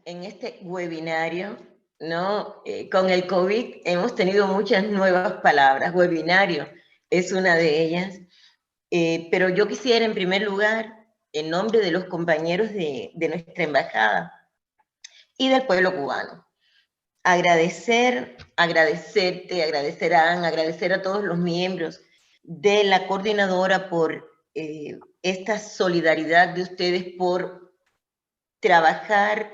En este webinario, ¿no? Con el COVID hemos tenido muchas nuevas palabras. Webinario es una de ellas. Pero yo quisiera, en primer lugar, en nombre de los compañeros de nuestra embajada y del pueblo cubano, agradecerte, agradecer a Anne, agradecer a todos los miembros de la coordinadora por esta solidaridad de ustedes, por trabajar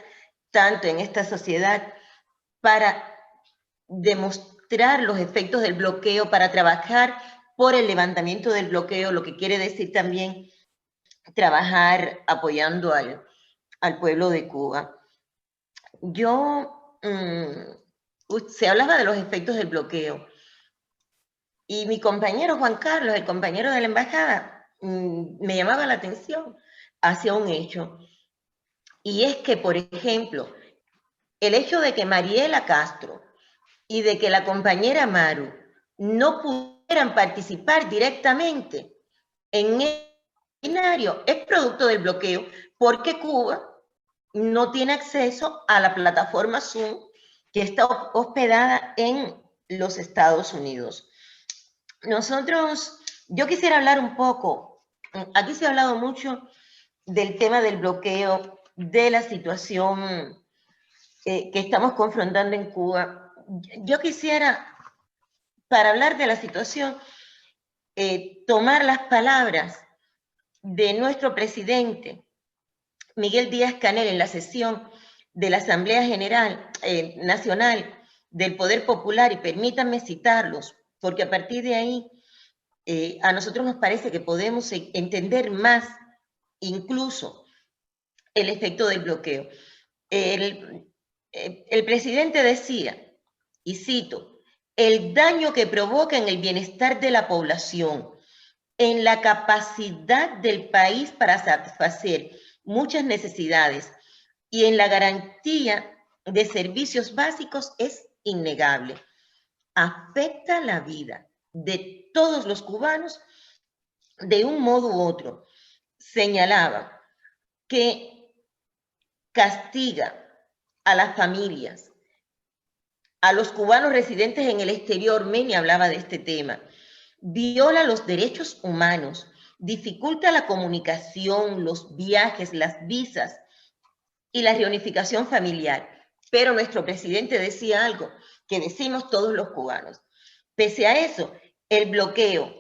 tanto en esta sociedad para demostrar los efectos del bloqueo, para trabajar por el levantamiento del bloqueo, lo que quiere decir también trabajar apoyando al pueblo de Cuba. Se hablaba de los efectos del bloqueo y mi compañero Juan Carlos, el compañero de la embajada, me llamaba la atención hacia un hecho, y es que, por ejemplo, el hecho de que Mariela Castro y de que la compañera Maru no pudieran participar directamente en el escenario es producto del bloqueo, porque Cuba no tiene acceso a la plataforma Zoom que está hospedada en los Estados Unidos. Yo quisiera hablar un poco, aquí se ha hablado mucho del tema del bloqueo, de la situación que estamos confrontando en Cuba. Yo quisiera, para hablar de la situación, tomar las palabras de nuestro presidente, Miguel Díaz-Canel, en la sesión de la Asamblea General Nacional del Poder Popular, y permítanme citarlos, porque a partir de ahí a nosotros nos parece que podemos entender más incluso el efecto del bloqueo. El presidente decía, y cito, el daño que provoca en el bienestar de la población, en la capacidad del país para satisfacer muchas necesidades y en la garantía de servicios básicos es innegable. Afecta la vida de todos los cubanos de un modo u otro. Señalaba que castiga a las familias, a los cubanos residentes en el exterior. Meni hablaba de este tema. Viola los derechos humanos, dificulta la comunicación, los viajes, las visas y la reunificación familiar. Pero nuestro presidente decía algo que decimos todos los cubanos. Pese a eso, el bloqueo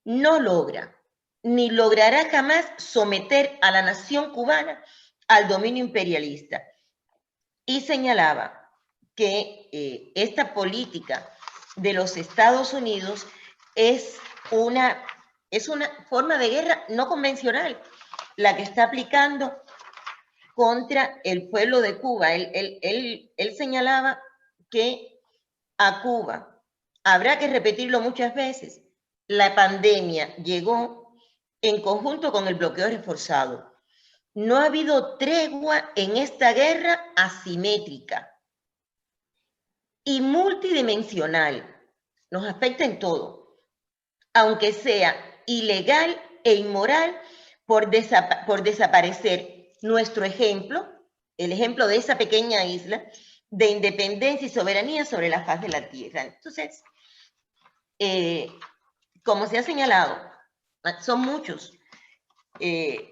no logra, ni logrará jamás someter a la nación cubana al dominio imperialista. Y señalaba que esta política de los Estados Unidos es una forma de guerra no convencional, la que está aplicando contra el pueblo de Cuba. Él señalaba que a Cuba, habrá que repetirlo muchas veces, la pandemia llegó en conjunto con el bloqueo reforzado. No ha habido tregua en esta guerra asimétrica y multidimensional. Nos afecta en todo, aunque sea ilegal e inmoral por desaparecer nuestro ejemplo, el ejemplo de esa pequeña isla de independencia y soberanía sobre la faz de la tierra. Entonces, como se ha señalado, son muchos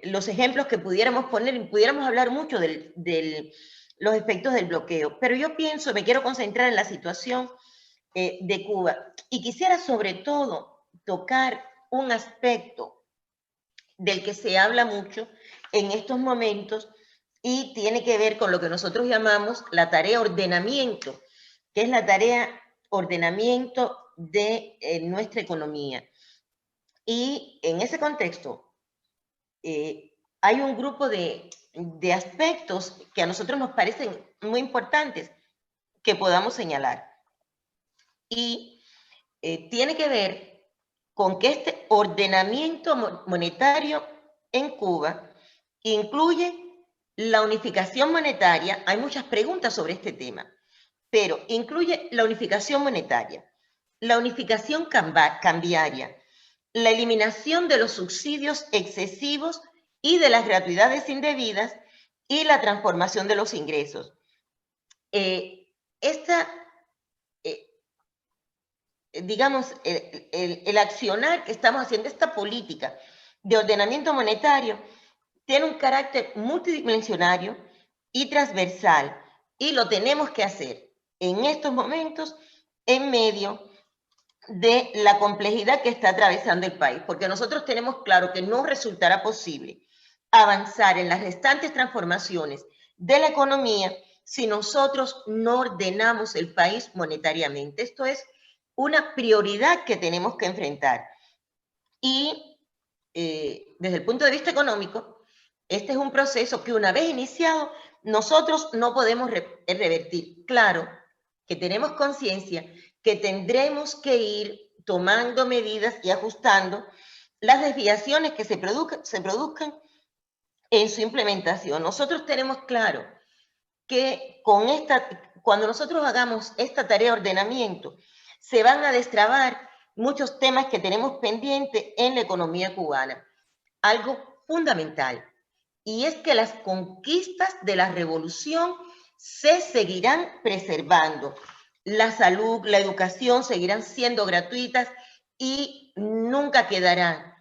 los ejemplos que pudiéramos poner, y pudiéramos hablar mucho de los efectos del bloqueo, pero yo pienso, me quiero concentrar en la situación de Cuba, y quisiera sobre todo tocar un aspecto del que se habla mucho en estos momentos y tiene que ver con lo que nosotros llamamos la tarea ordenamiento, que es la tarea ordenamiento de nuestra economía. Y en ese contexto hay un grupo de aspectos que a nosotros nos parecen muy importantes que podamos señalar. Y tiene que ver con que este ordenamiento monetario en Cuba incluye la unificación monetaria. Hay muchas preguntas sobre este tema, pero incluye la unificación monetaria, la unificación cambiaria, la eliminación de los subsidios excesivos y de las gratuidades indebidas, y la transformación de los ingresos. Digamos, el accionar que estamos haciendo, esta política de ordenamiento monetario, tiene un carácter multidimensionario y transversal, y lo tenemos que hacer en estos momentos en medio de la complejidad que está atravesando el país, porque nosotros tenemos claro que no resultará posible avanzar en las restantes transformaciones de la economía si nosotros no ordenamos el país monetariamente. Esto es una prioridad que tenemos que enfrentar. Y desde el punto de vista económico, este es un proceso que una vez iniciado, nosotros no podemos revertir. Claro que tenemos conciencia que tendremos que ir tomando medidas y ajustando las desviaciones que se produzcan en su implementación. Nosotros tenemos claro que cuando nosotros hagamos esta tarea de ordenamiento, se van a destrabar muchos temas que tenemos pendientes en la economía cubana. Algo fundamental, y es que las conquistas de la revolución se seguirán preservando. La salud, la educación seguirán siendo gratuitas y nunca quedarán,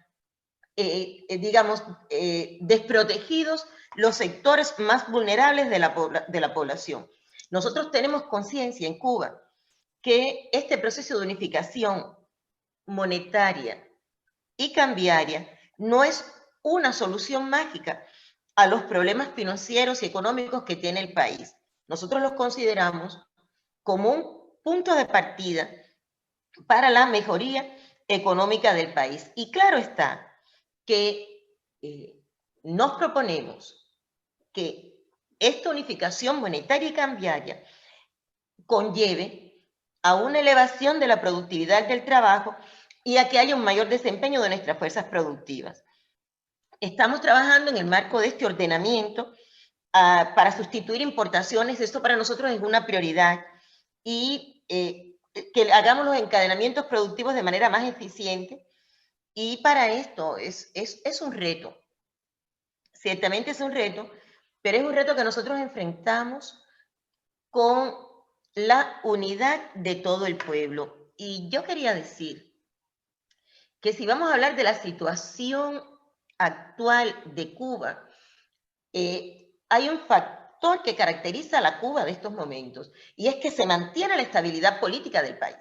desprotegidos los sectores más vulnerables de la población. Nosotros tenemos conciencia en Cuba que este proceso de unificación monetaria y cambiaria no es una solución mágica a los problemas financieros y económicos que tiene el país. Nosotros los consideramos como un punto de partida para la mejoría económica del país. Y claro está que nos proponemos que esta unificación monetaria y cambiaria conlleve a una elevación de la productividad del trabajo y a que haya un mayor desempeño de nuestras fuerzas productivas. Estamos trabajando en el marco de este ordenamiento para sustituir importaciones. Esto para nosotros es una prioridad, y que hagamos los encadenamientos productivos de manera más eficiente. Y para esto es un reto, ciertamente es un reto, pero es un reto que nosotros enfrentamos con la unidad de todo el pueblo. Y yo quería decir que si vamos a hablar de la situación actual de Cuba, hay un factor que caracteriza a la Cuba de estos momentos, y es que se mantiene la estabilidad política del país.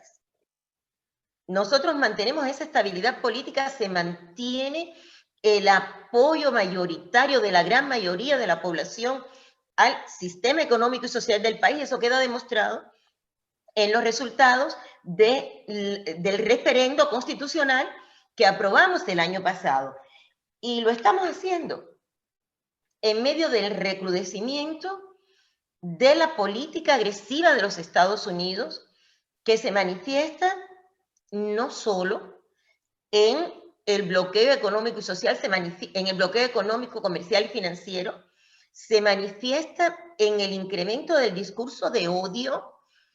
Nosotros mantenemos esa estabilidad política, se mantiene el apoyo mayoritario de la gran mayoría de la población al sistema económico y social del país. Eso queda demostrado en los resultados del referendo constitucional que aprobamos el año pasado. Y lo estamos haciendo en medio del recrudecimiento de la política agresiva de los Estados Unidos, que se manifiesta no solo en el bloqueo económico y social, en el bloqueo económico, comercial y financiero, se manifiesta en el incremento del discurso de odio,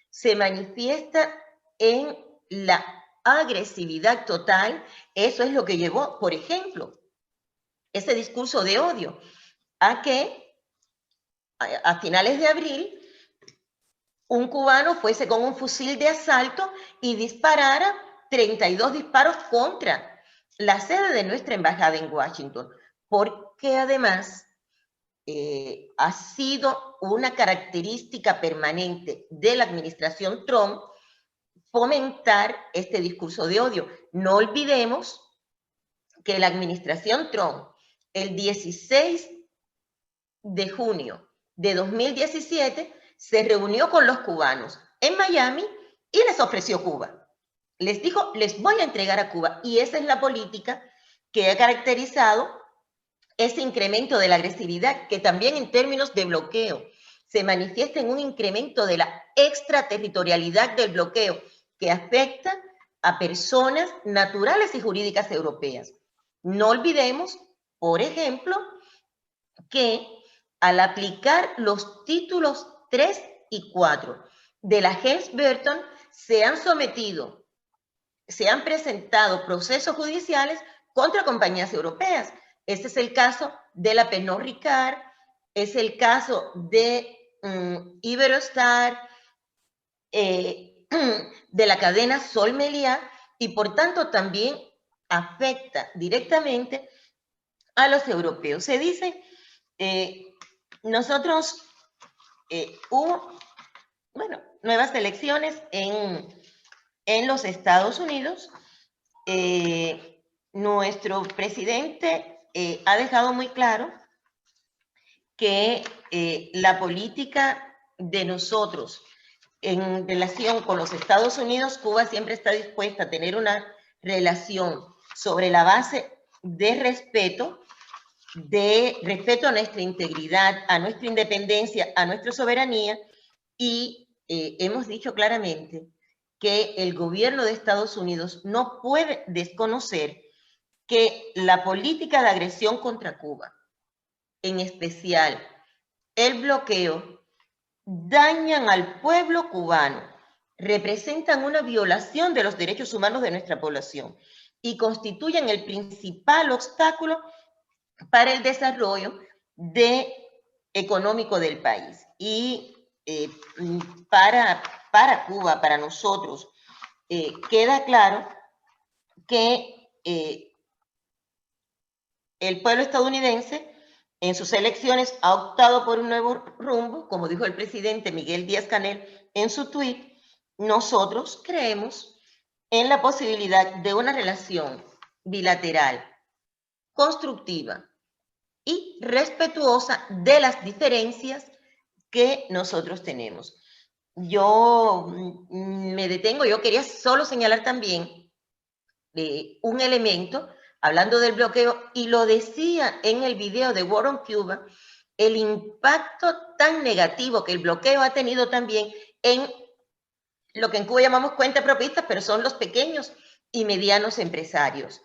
se manifiesta en la agresividad total. Eso es lo que llevó, por ejemplo, ese discurso de odio a que a finales de abril un cubano fuese con un fusil de asalto y disparara 32 disparos contra la sede de nuestra embajada en Washington, porque además ha sido una característica permanente de la administración Trump fomentar este discurso de odio. No olvidemos que la administración Trump, el 16 de junio de 2017, se reunió con los cubanos en Miami y les ofreció Cuba. Les dijo, les voy a entregar a Cuba. Y esa es la política que ha caracterizado ese incremento de la agresividad, que también en términos de bloqueo se manifiesta en un incremento de la extraterritorialidad del bloqueo, que afecta a personas naturales y jurídicas europeas. No olvidemos, por ejemplo, que al aplicar los títulos 3 y 4 de la Helms-Burton, se han presentado procesos judiciales contra compañías europeas. Este es el caso de la Pernod Ricard, es el caso de Iberostar, de la cadena Sol Meliá, y por tanto también afecta directamente a los europeos. Se dice, nosotros hubo, bueno, nuevas elecciones en los Estados Unidos. Nuestro presidente ha dejado muy claro que la política de nosotros en relación con los Estados Unidos, Cuba siempre está dispuesta a tener una relación sobre la base de respeto a nuestra integridad, a nuestra independencia, a nuestra soberanía, y hemos dicho claramente que el gobierno de Estados Unidos no puede desconocer que la política de agresión contra Cuba, en especial el bloqueo, dañan al pueblo cubano, representan una violación de los derechos humanos de nuestra población y constituyen el principal obstáculo para el desarrollo económico del país. Y para Cuba, para nosotros, queda claro que el pueblo estadounidense en sus elecciones ha optado por un nuevo rumbo, como dijo el presidente Miguel Díaz-Canel en su tuit. Nosotros creemos en la posibilidad de una relación bilateral, constructiva y respetuosa de las diferencias que nosotros tenemos. Yo me detengo, yo quería solo señalar también un elemento, hablando del bloqueo, y lo decía en el video de War on Cuba, el impacto tan negativo que el bloqueo ha tenido también en lo que en Cuba llamamos cuentapropistas, pero son los pequeños y medianos empresarios.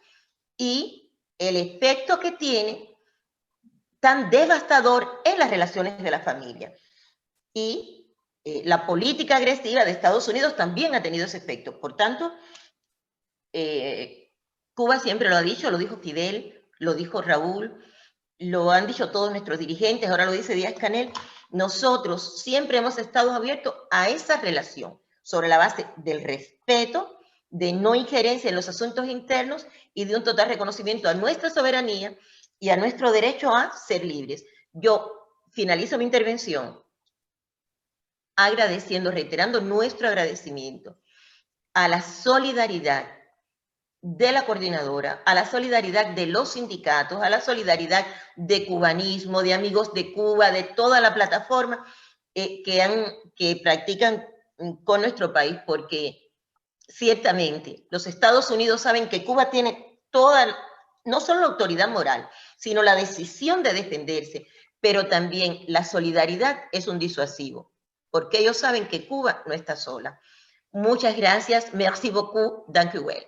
Y el efecto que tiene tan devastador en las relaciones de la familia. Y la política agresiva de Estados Unidos también ha tenido ese efecto. Por tanto, Cuba siempre lo ha dicho, lo dijo Fidel, lo dijo Raúl, lo han dicho todos nuestros dirigentes, ahora lo dice Díaz-Canel. Nosotros siempre hemos estado abiertos a esa relación sobre la base del respeto, de no injerencia en los asuntos internos y de un total reconocimiento a nuestra soberanía y a nuestro derecho a ser libres. Yo finalizo mi intervención agradeciendo, reiterando nuestro agradecimiento a la solidaridad de la coordinadora, a la solidaridad de los sindicatos, a la solidaridad de Cubanismo, de Amigos de Cuba, de toda la plataforma que practican con nuestro país, porque ciertamente los Estados Unidos saben que Cuba tiene toda, no solo la autoridad moral, sino la decisión de defenderse, pero también la solidaridad es un disuasivo, porque ellos saben que Cuba no está sola. Muchas gracias, merci beaucoup, danke well.